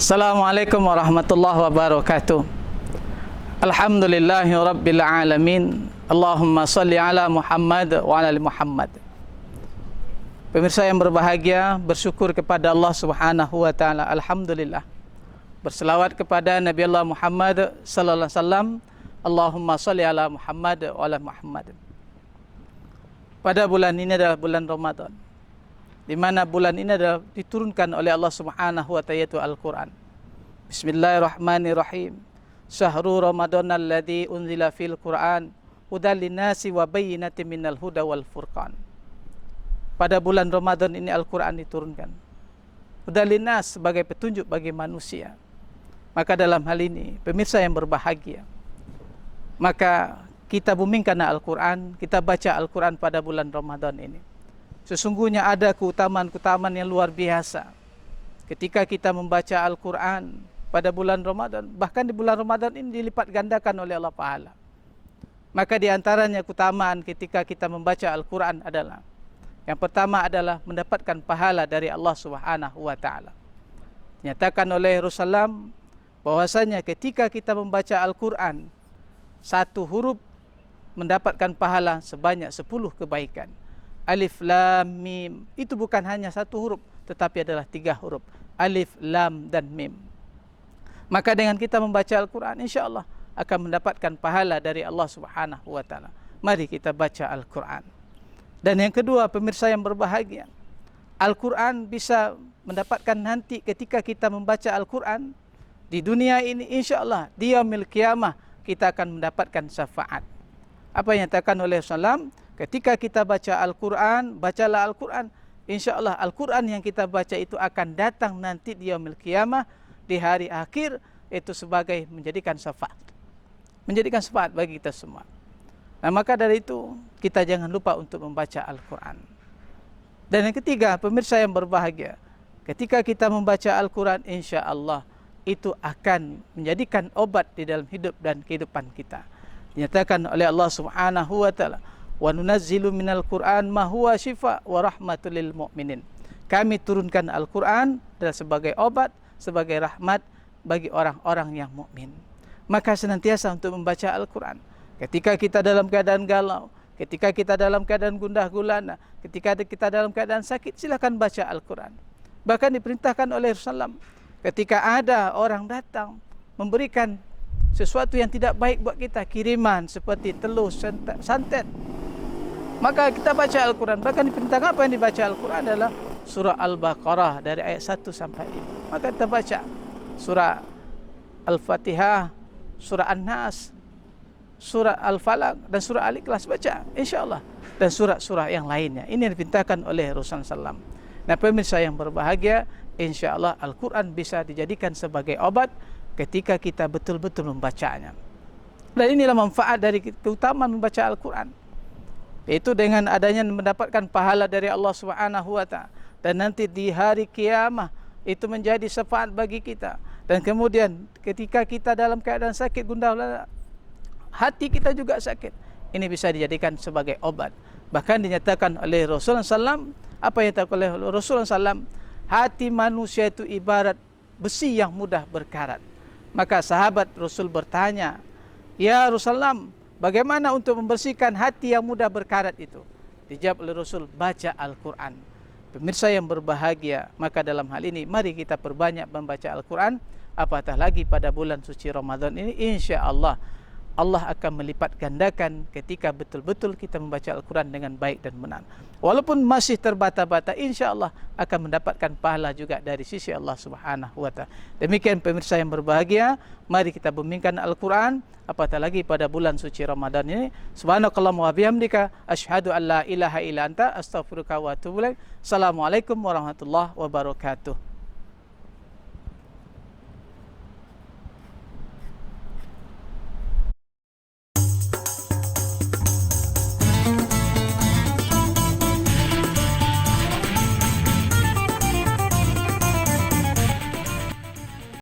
Assalamualaikum warahmatullahi wabarakatuh. Alhamdulillahi rabbil alamin. Allahumma salli ala Muhammad wa ala ali Muhammad. Pemirsa yang berbahagia, bersyukur kepada Allah Subhanahu wa taala. Alhamdulillah. Berselawat kepada Nabi Allah Muhammad sallallahu alaihi wasallam. Allahumma salli ala Muhammad wa ala Muhammad. Pada bulan ini adalah bulan Ramadan, di mana bulan ini adalah diturunkan oleh Allah Subhanahu wa taala yaitu Al-Qur'an. Bismillahirrahmanirrahim. Syahrul Ramadan alladzi unzila fil Qur'an hudal linnasi wa bayyinatin minal huda wal furqan. Pada bulan Ramadan ini Al-Qur'an diturunkan. Hudal linnas sebagai petunjuk bagi manusia. Maka dalam hal ini pemirsa yang berbahagia, maka kita bumingkan Al-Qur'an, kita baca Al-Qur'an pada bulan Ramadan ini. Sesungguhnya ada keutamaan-keutamaan yang luar biasa ketika kita membaca Al-Quran pada bulan Ramadan. Bahkan di bulan Ramadan ini dilipat gandakan oleh Allah pahala. Maka di antaranya keutamaan ketika kita membaca Al-Quran adalah, yang pertama adalah mendapatkan pahala dari Allah Subhanahu wa taala. Dinyatakan oleh Rasulullah bahwasanya ketika kita membaca Al-Quran, satu huruf mendapatkan pahala sebanyak 10 kebaikan. Alif Lam Mim itu bukan hanya satu huruf, tetapi adalah 3 huruf, Alif, Lam, dan Mim. Maka dengan kita membaca Al-Quran, insya Allah akan mendapatkan pahala dari Allah Subhanahu wa taala. Mari kita baca Al-Quran. Dan yang kedua, pemirsa yang berbahagia, Al-Quran bisa mendapatkan nanti ketika kita membaca Al-Quran di dunia ini, insya Allah di yaumil qiyamah kita akan mendapatkan syafaat. Apa yang dikatakan oleh Rasulullah, ketika kita baca Al-Quran, bacalah Al-Quran, insya Allah Al-Quran yang kita baca itu akan datang nanti di yaumil qiyamah, di hari akhir, itu sebagai menjadikan syafaat. Menjadikan syafaat bagi kita semua. Nah, maka dari itu kita jangan lupa untuk membaca Al-Quran. Dan yang ketiga, pemirsa yang berbahagia, ketika kita membaca Al-Quran, insya Allah itu akan menjadikan obat di dalam hidup dan kehidupan kita. Dinyatakan oleh Allah Subhanahu wa taala, wa nunazzilu minal Qur'an ma huwa syifa wa rahmatul lil mu'minin. Kami turunkan Al-Qur'an adalah sebagai obat, sebagai rahmat bagi orang-orang yang mukmin. Maka senantiasa untuk membaca Al-Qur'an. Ketika kita dalam keadaan galau, ketika kita dalam keadaan gundah gulana, ketika kita dalam keadaan sakit, silakan baca Al-Qur'an. Bahkan diperintahkan oleh Rasulullah, ketika ada orang datang memberikan sesuatu yang tidak baik buat kita, kiriman seperti telur, santet, maka kita baca Al-Quran. Bahkan diperintahkan apa yang dibaca Al-Quran adalah surah Al-Baqarah dari ayat 1 sampai 5. Maka kita baca surah Al-Fatihah, surah An-Nas, surah Al-Falaq, dan surah Al-Ikhlas, baca insyaAllah. Dan surah-surah yang lainnya. Ini yang diperintahkan oleh Rasulullah SAW. Nah, pemirsa yang berbahagia, insyaAllah Al-Quran bisa dijadikan sebagai obat ketika kita betul-betul membacanya. Dan inilah manfaat dari keutamaan membaca Al-Quran, yaitu dengan adanya mendapatkan pahala dari Allah Subhanahu wa taala, dan nanti di hari kiamah itu menjadi syafaat bagi kita. Dan kemudian ketika kita dalam keadaan sakit gundah gulana, hati kita juga sakit, ini bisa dijadikan sebagai obat. Bahkan dinyatakan oleh Rasulullah SAW, apa yang dikatakan oleh Rasulullah SAW, hati manusia itu ibarat besi yang mudah berkarat. Maka sahabat Rasul bertanya, ya Rasulullah, bagaimana untuk membersihkan hati yang mudah berkarat itu? Dijawab oleh Rasul, baca Al-Quran. Pemirsa yang berbahagia, maka dalam hal ini mari kita perbanyak membaca Al-Quran. Apatah lagi pada bulan suci Ramadan ini, insya Allah Allah akan melipat gandakan ketika betul-betul kita membaca Al-Quran dengan baik dan benar. Walaupun masih terbata-bata, insya Allah akan mendapatkan pahala juga dari sisi Allah Subhanahu wa ta'ala. Demikian pemirsa yang berbahagia, mari kita bumingkan Al-Quran, apatah lagi pada bulan suci Ramadan ini. Subhanakallahumma wa bihamdika, asyhadu an la ilaha illa anta, astaghfiruka wa atubu ilaik. Assalamualaikum warahmatullahi wabarakatuh.